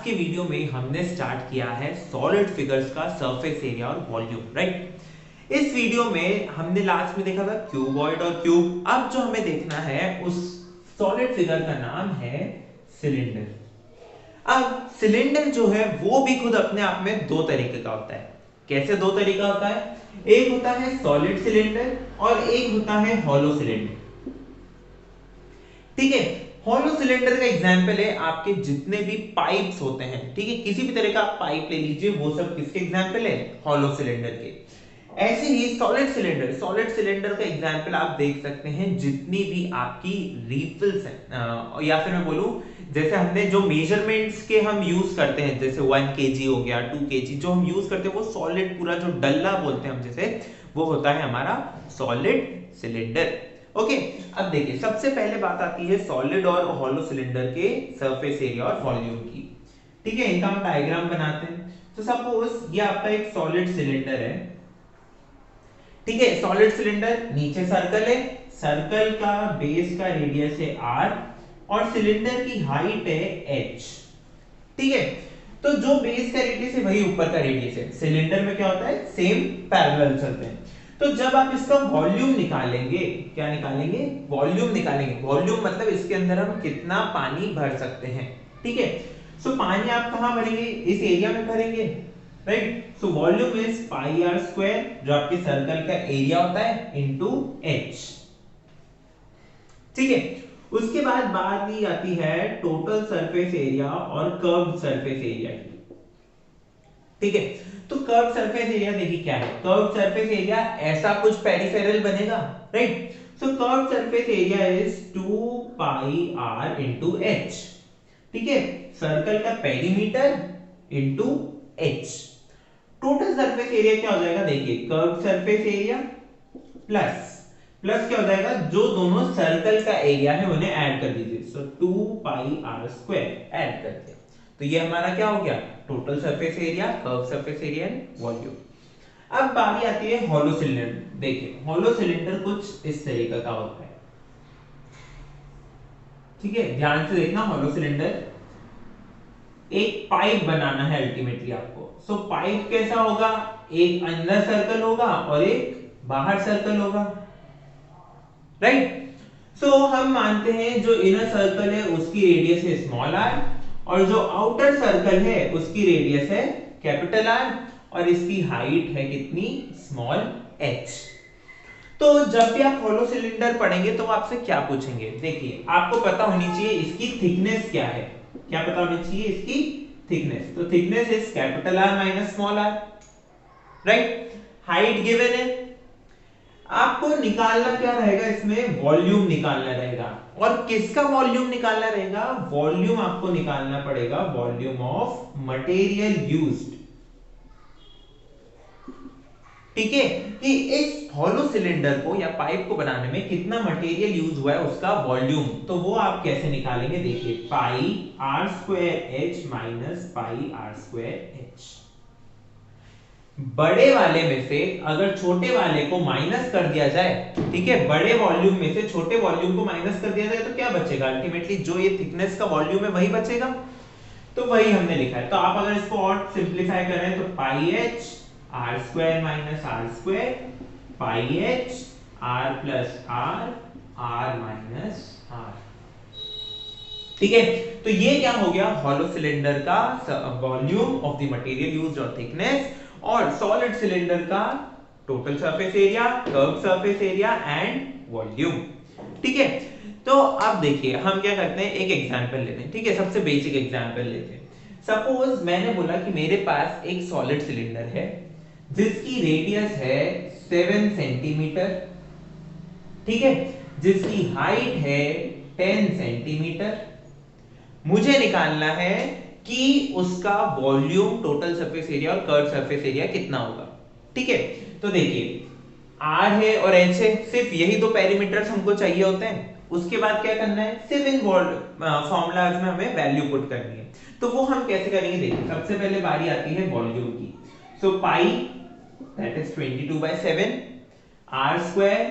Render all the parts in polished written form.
के वीडियो में हमने स्टार्ट किया है सॉलिड फिगर्स का सरफेस एरिया और वॉल्यूम, राइट। इस वीडियो में हमने लास्ट में देखा था क्यूबॉइड और क्यूब। अब जो हमें देखना है उस सॉलिड फिगर का नाम है सिलेंडर। अब सिलेंडर जो है वो भी खुद अपने आप में दो तरीके का होता है। कैसे दो तरीका होता है? एक होता है सॉलिड सिलेंडर और एक होता है हॉलो सिलेंडर। ठीक है, हॉलो सिलेंडर का एग्जांपल है आपके जितने भी पाइप्स होते हैं, ठीक है, किसी भी तरह का आप पाइप ले लीजिए, वो सब किसके एग्जांपल है? हॉलो सिलेंडर के। ऐसे ही सॉलिड सिलेंडर का एग्जांपल आप देख सकते हैं जितनी भी आपकी रिफिल्स हैं, या फिर मैं बोलूं जैसे हमने जो मेजरमेंट्स के हम यूज करते हैं, जैसे 1 kg हो गया, 2 kg जो हम यूज करते हैं, वो सॉलिड पूरा जो डल्ला बोलते हैं हम जैसे, वो होता है हमारा सॉलिड सिलेंडर। ओके, अब देखिए सबसे पहले बात आती है सॉलिड और हॉलो सिलेंडर के सरफेस एरिया और वॉल्यूम की। ठीक है, इनका हम डायग्राम बनाते हैं। तो सपोज ये आपका एक सॉलिड सिलेंडर है। ठीक है, सॉलिड सिलेंडर, नीचे सर्कल है, सर्कल का बेस का रेडियस है r और सिलेंडर की हाइट है h। ठीक है, तो जो बेस का रेडियस है वही ऊपर का रेडियस है। सिलेंडर में क्या होता है? सेम पैरेलल चलते हैं। तो जब आप इसका वॉल्यूम निकालेंगे, क्या निकालेंगे? वॉल्यूम निकालेंगे। वॉल्यूम मतलब इसके अंदर हम कितना पानी भर सकते हैं। ठीक है, सो पानी आप कहां भरेंगे? इस एरिया में भरेंगे, right. So volume is pi r square, जो आपके सर्कल का एरिया होता है, इनटू h। ठीक है, उसके बाद बात की आती है टोटल सरफेस एरिया और कर्व्ड सरफेस एरिया की। ठीक है, तो कर्व सरफेस एरिया देखिए क्या है। कर्व सरफेस एरिया ऐसा कुछ पेरिफेरल बनेगा, right. So curve surface area is 2 pi r into h। ठीक है, सर्कल का perimeter into h। Total surface area क्या हो जाएगा? देखिए curve surface area plus plus क्या हो जाएगा? जो दोनों सर्कल का एरिया है उन्हें ऐड कर दीजिए। सो 2 पाई r स्क्वायर ऐड कर दिया, तो ये हमारा क्या हो गया? Total surface area, curve surface area and volume. अब बारी आती है हॉलो सिलेंडर। देखिए हॉलो सिलेंडर कुछ इस तरीके का होता है। ठीक है, ध्यान से देखना। हॉलो सिलेंडर, एक पाइप बनाना है अल्टीमेटली आपको। सो पाइप कैसा होगा? एक अंदर सर्कल होगा और एक बाहर सर्कल होगा, राइट। सो हम मानते हैं जो इनर सर्कल है उसकी रेडियस है स्मॉल r और जो आउटर सर्कल है उसकी रेडियस है कैपिटल R और इसकी हाइट है कितनी? Small h। तो जब भी आप हॉलो सिलेंडर पढ़ेंगे तो वो आपसे क्या पूछेंगे? देखिए आपको पता होनी चाहिए इसकी थिकनेस क्या है। क्या पता होनी चाहिए? इसकी थिकनेस। तो thickness is capital R minus small r, right. Height given है, आपको निकालना क्या रहेगा? इसमें वॉल्यूम निकालना रहेगा। और किसका वॉल्यूम निकालना रहेगा? वॉल्यूम आपको निकालना पड़ेगा वॉल्यूम ऑफ मटेरियल यूज्ड। ठीक है, कि इस हॉलो सिलेंडर को या पाइप को बनाने में कितना मटेरियल यूज हुआ है उसका वॉल्यूम। तो वो आप कैसे निकालेंगे? देखिए pi r square h minus pi r square h. बड़े वाले में से अगर छोटे वाले को माइनस कर दिया जाए, ठीक है, बड़े वॉल्यूम में से छोटे वॉल्यूम को माइनस कर दिया जाए तो क्या बचेगा? अल्टीमेटली जो ये थिकनेस का वॉल्यूम है वही बचेगा। तो वही हमने लिखा है। तो आप अगर इसको और सिंपलीफाई करें तो pi h r square minus r square pi h r plus r r minus r. ठीक है, तो ये क्या हो गया? हॉलो सिलेंडर का volume of the material used और थिकनेस, और सॉलिड सिलेंडर का total surface area, curve surface area and volume. ठीक है, तो अब देखिए हम क्या करते हैं, एक एग्जांपल लेते हैं। ठीक है, सबसे बेसिक एग्जांपल लेते हैं। सपोज मैंने बोला कि मेरे पास एक सॉलिड सिलेंडर है जिसकी रेडियस है 7 सेंटीमीटर, ठीक है, जिसकी हाइट है 10 सेंटीमीटर। मुझे निकालना है कि उसका वॉल्यूम, टोटल सरफेस एरिया और कर्व सरफेस एरिया कितना होगा। ठीक है, तो देखिए R है और H है, सिर्फ यही दो पैरामीटर्स हमको चाहिए होते हैं। उसके बाद क्या करना है? सिर्फ इन फॉर्मूलाज में हमें वैल्यू पुट करनी है। तो वो हम कैसे करेंगे? देखिए सबसे पहले बारी आती है वॉल्यूम की। So pi that is 22/7 R square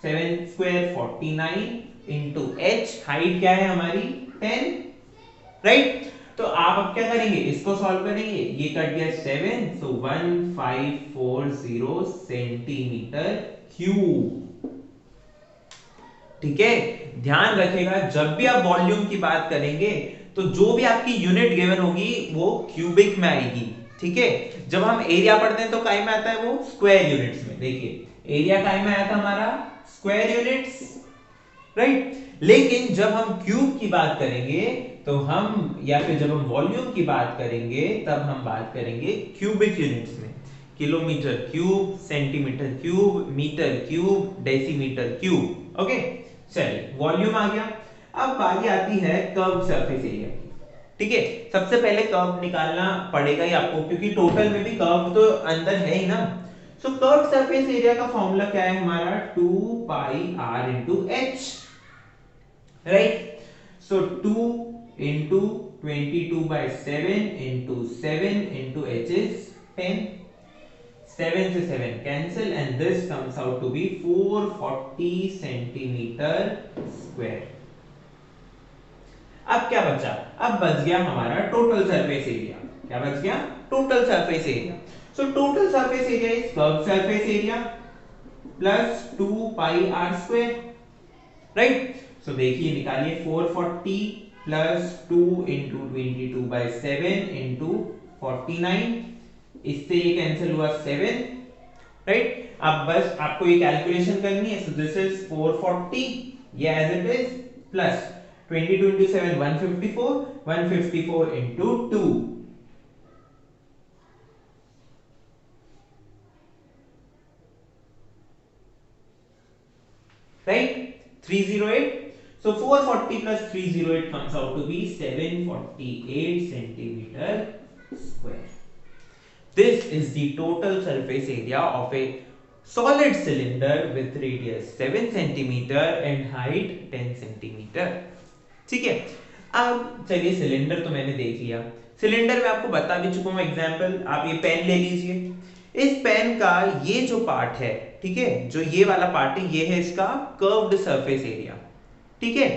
7 square 49 into H, height क्या है हमारी? 10, राइट। तो आप अब क्या करेंगे, इसको सॉल्व करेंगे, ये कट गया 7, सो 1540 सेंटीमीटर क्यूब। ठीक है, ध्यान रखिएगा जब भी आप वॉल्यूम की बात करेंगे तो जो भी आपकी यूनिट गिवन होगी वो क्यूबिक में आएगी। ठीक है, जब हम एरिया पढ़ते हैं तो काय में आता है, वो स्क्वायर यूनिट्स में। देखिए एरिया काय में आया था हमारा, स्क्वायर यूनिट्स, राइट। लेकिन जब हम क्यूब की बात करेंगे तो हम, या फिर जब हम वॉल्यूम की बात करेंगे तब हम बात करेंगे क्यूबिक यूनिट्स में। Kilometre cube, centimetre cube, metre cube, decimetre cube. Okay, चलिए वॉल्यूम आ गया। अब बारी आती है कर्व सरफेस एरिया की। ठीक है, सबसे पहले कर्व निकालना पड़ेगा ही आपको, क्योंकि टोटल में भी कर्व तो अंदर है ही ना। सो कर्व सरफेस एरिया का फॉर्मूला क्या है हमारा, 2 pi r into h, right. So 2 into 22/7 into 7 into h is 10, 7 से 7 cancel and this comes out to be 440 centimetre square. अब क्या बचा, अब बच गया हमारा टोटल सरफेस एरिया। क्या बच गया, total surface area. So total surface area is curve surface area plus 2 pi r square, right. So देखिए निकालिए, 440 प्लस 2 इंटू 22/7 इंटू 49, इससे ये कैंसिल हुआ 7, राइट। अब बस आपको ये कैलकुलेशन करनी है। सो दिस इज 440, ये as it is, plus 22 into 7 154, 154 into 2, right, 308. So 440 plus 308 comes out to be 748 centimeter square. This is the total surface area of a solid cylinder with radius 7 centimeter and height 10 centimeter. ठीक है, अब चलिए cylinder तो मैंने देख लिया। Cylinder में आपको बता भी चुका हूं एग्जांपल, आप ये पेन ले लीजिए। इस पेन का ये जो पार्ट है, ठीक है, जो ये वाला पार्ट है, ये है इसका कर्व्ड सरफेस एरिया। ठीक है,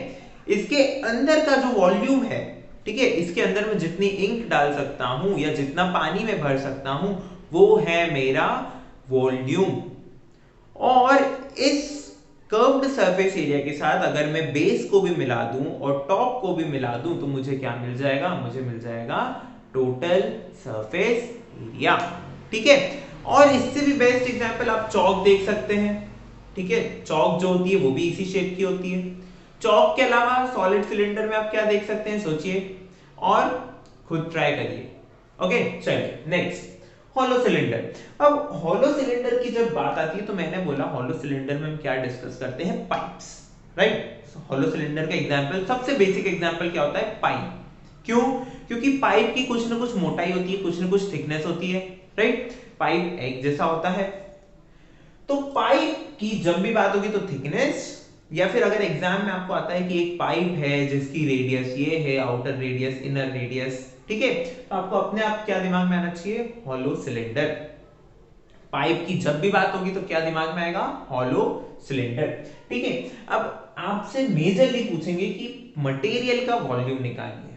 इसके अंदर का जो वॉल्यूम है, ठीक है, इसके अंदर मैं जितनी इंक डाल सकता हूं या जितना पानी में भर सकता हूं वो है मेरा वॉल्यूम। और इस कर्व्ड सरफेस एरिया के साथ अगर मैं बेस को भी मिला दूं और टॉप को भी मिला दूं तो मुझे क्या मिल जाएगा, मुझे मिल जाएगा टोटल सरफेस एरिया। ठीक है, और इससे भी बेस्ट एग्जांपल आप चौक देख सकते हैं। ठीक है, चौक जो होती है वो भी इसी शेप की होती है। चौक के अलावा सॉलिड सिलेंडर में आप क्या देख सकते हैं, सोचिए और खुद ट्राई करिए। ओके, चलिए नेक्स्ट, हॉलो सिलेंडर। अब हॉलो सिलेंडर की जब बात आती है तो मैंने बोला हॉलो सिलेंडर में हम क्या डिस्कस करते हैं, पाइप्स, राइट। हॉलो सिलेंडर का एग्जांपल, सबसे बेसिक एग्जांपल क्या होता है, पाइप। क्यों, क्योंकि पाइप की कुछ ना कुछ मोटाई होती है, कुछ ना कुछ थिकनेस होती है, राइट। पाइप एक जैसा होता है, तो पाइप की जब भी बात होगी तो थिकनेस, या फिर अगर एग्जाम में आपको आता है कि एक पाइप है जिसकी रेडियस ये है, आउटर रेडियस, इनर रेडियस, ठीक है, तो आपको अपने आप क्या दिमाग में आना चाहिए, हॉलो सिलेंडर। पाइप की जब भी बात होगी तो क्या दिमाग में आएगा, हॉलो सिलेंडर। ठीक है, अब आपसे मेजरली पूछेंगे कि मटेरियल का वॉल्यूम निकालिए।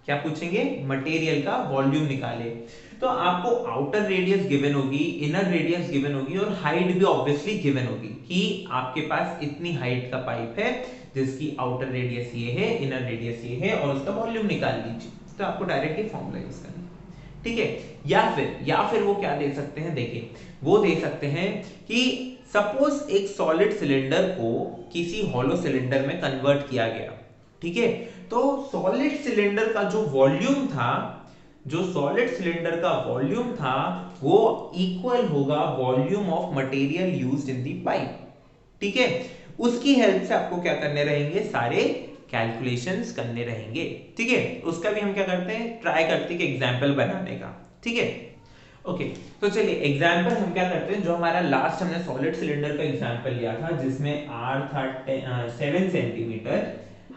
क्या पूछेंगे, मटेरियल का वॉल्यूम निकाले। तो आपको आउटर रेडियस गिवन होगी, इनर रेडियस गिवन होगी और हाइट भी ऑब्वियसली गिवन होगी कि आपके पास इतनी हाइट का पाइप है जिसकी आउटर रेडियस ये है, इनर रेडियस ये है, और उसका वॉल्यूम निकाल लीजिए। तो आपको डायरेक्ट ये फॉर्मूला यूज करना है। ठीक है, या फिर वो क्या दे सकते हैं, देखिए वो दे सकते हैं कि सपोज एक सॉलिड सिलेंडर को किसी हॉलो सिलेंडर में कन्वर्ट किया गया। ठीक है, तो सॉलिड सिलेंडर का जो वॉल्यूम था, जो सॉलिड सिलेंडर का वॉल्यूम था वो इक्वल होगा volume of material used in the pipe. ठीक है, उसकी हेल्प से आपको क्या करने रहेंगे, सारे कैलकुलेशंस करने रहेंगे। ठीक है, उसका भी हम क्या करते हैं, ट्राई करते हैं कि एग्जांपल बनाने का। ठीक है, ओके, तो चलिए एग्जांपल हम क्या करते हैं, जो हमारा लास्ट हमने सॉलिड सिलेंडर का एग्जांपल लिया था जिसमें r था 7 सेंटीमीटर,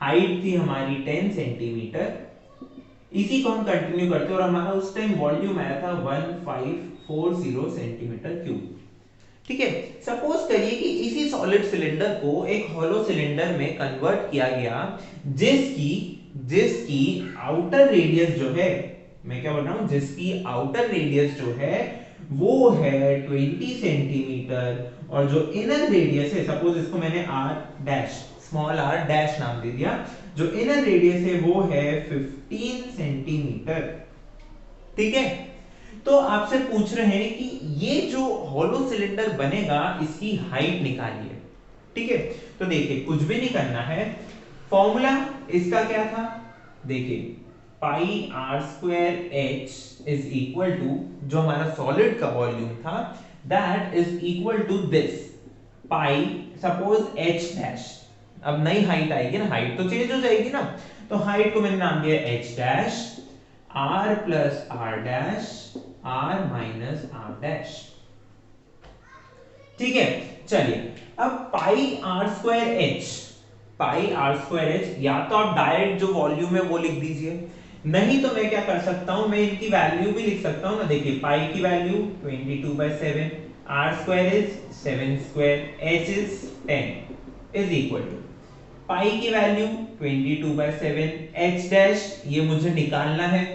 हाइट थी हमारी 10 सेंटीमीटर, इसी को हम कंटिन्यू करते हैं और हमारा उस टाइम वॉल्यूम आया था 1540 सेंटीमीटर क्यूब। ठीक है, सपोज करिए कि इसी सॉलिड सिलेंडर को एक हॉलो सिलेंडर में कन्वर्ट किया गया जिसकी जिसकी आउटर रेडियस जो है, मैं क्या बोल रहा हूं, जिसकी आउटर रेडियस जो है वो है 20 सेंटीमीटर, और जो इनर रेडियस है, सपोज इसको मैंने r dash, small r dash नाम दे दिया, जो इनर रेडियस है वो है 15 सेंटीमीटर। ठीक है, तो आपसे पूछ रहे हैं कि ये जो हॉलो सिलेंडर बनेगा इसकी हाइट निकालिए। ठीक है, तो देखिए कुछ भी नहीं करना है, फॉर्मूला इसका क्या था, देखिए pi r square h is equal to, जो हमारा सॉलिड का वॉल्यूम था, that is equal to this pi, suppose h dash, अब नई हाइट आएगी ना, हाइट तो चेंज हो जाएगी ना, तो हाइट को मैंने नाम दिया h dash, r plus r dash, r minus r dash. ठीक है, चलिए अब pi r square h, pi r square h, या तो आप डायरेक्ट जो वॉल्यूम है वो लिख दीजिए, नहीं तो मैं क्या कर सकता हूं, मैं इनकी वैल्यू भी लिख सकता हूं ना। देखिए पाई की value 22/7, r square is 7 square, h is 10 is equal to pi की वैल्यू 22/7, एच डैश ये मुझे निकालना है।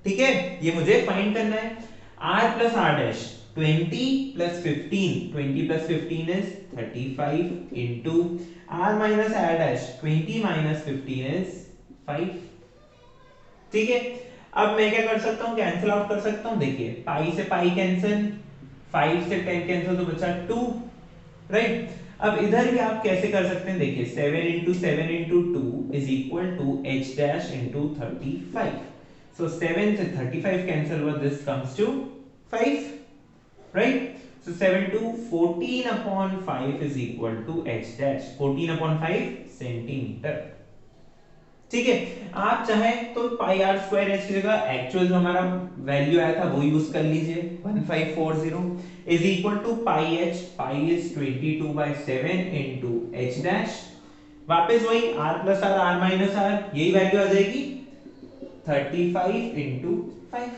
ठीक है, ये मुझे फाइंड करना है, r plus r dash 20 plus 15, 20 plus 15 is 35 into r minus r dash 20 minus 15 is 5। ठीक है, अब मैं क्या कर सकता हूं, कैंसिल आउट कर सकता हूं। देखिए पाई से पाई कैंसिल, 5 से 10 कैंसिल, तो बचा 2, राइट। अब इधर भी आप कैसे कर सकते हैं, देखिए 7 into 7 into 2 is equal to h dash into 35. So 7 से 35 cancel हुआ, this comes to 5, right? So 7 to 14 upon 5 is equal to h dash, 14 upon 5 centimetre. ठीक है, आप चाहें तो पाई आर स्क्वायर एच की जगह एक्चुअल जो हमारा वैल्यू आया था वो यूज कर लीजिए, 1540 is equal to pi h, pi is 22/7 into h dash, वापस वही r plus r, r minus r, यही वैल्यू आ जाएगी 35 इनटू 5।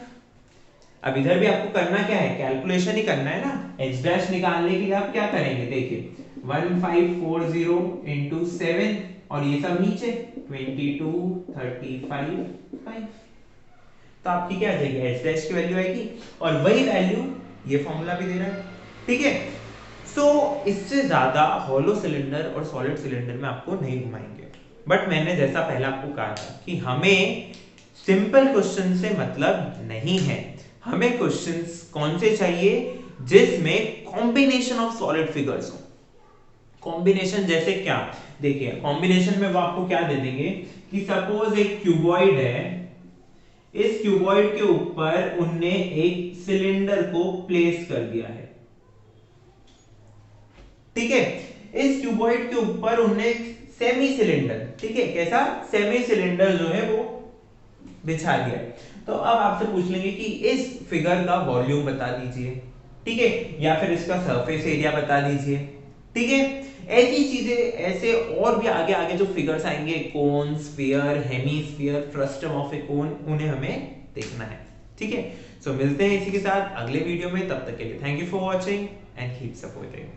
अब इधर भी आपको करना क्या है, कैलकुलेशन ही करना है ना, एच डैश निकालने के लिए आप क्या करेंगे, देखिए 1540 इनटू 7, और ये सब नीचे 22, 35, 5, तो आपकी क्या आ जाएगी, एच डैश की वैल्यू आएगी, और वही वैल्यू ये फॉर्मूला भी दे रहा है। ठीक है, सो इससे ज्यादा हॉलो सिलेंडर और सॉलिड सिलेंडर में आपको नहीं घुमाएंगे, बट मैंने जैसा पहले आपको कहा था कि हमें सिंपल क्वेश्चन से मतलब नहीं है, हमें क्वेश्चंस कौन से चाहिए जिसमें कॉम्बिनेशन ऑफ सॉलिड फिगर्स हो। कॉम्बिनेशन जैसे क्या, देखिए कॉम्बिनेशन में वो आपको क्या दे देंगे कि सपोज एक क्यूबॉइड है, इस क्यूबॉइड के ऊपर उनने एक सिलेंडर को प्लेस कर दिया है। ठीक है, इस क्यूबॉइड के ऊपर उनने सेमी सिलेंडर, ठीक है, कैसा सेमी सिलेंडर जो है वो बिछा दिया। तो अब आपसे पूछ लेंगे कि इस फिगर का वॉल्यूम बता दीजिए, ठीक है, या फिर इसका सरफेस एरिया बता दीजिए। ठीक है, ऐसी चीजें, ऐसे और भी आगे आगे जो फिगर्स आएंगे, कोन, स्फीयर, हेमीस्फीयर, फ्रस्टम ऑफ ए कोन, उन्हें हमें देखना है। ठीक है, सो मिलते हैं इसी के साथ अगले वीडियो में, तब तक के लिए thank you for watching and keep supporting.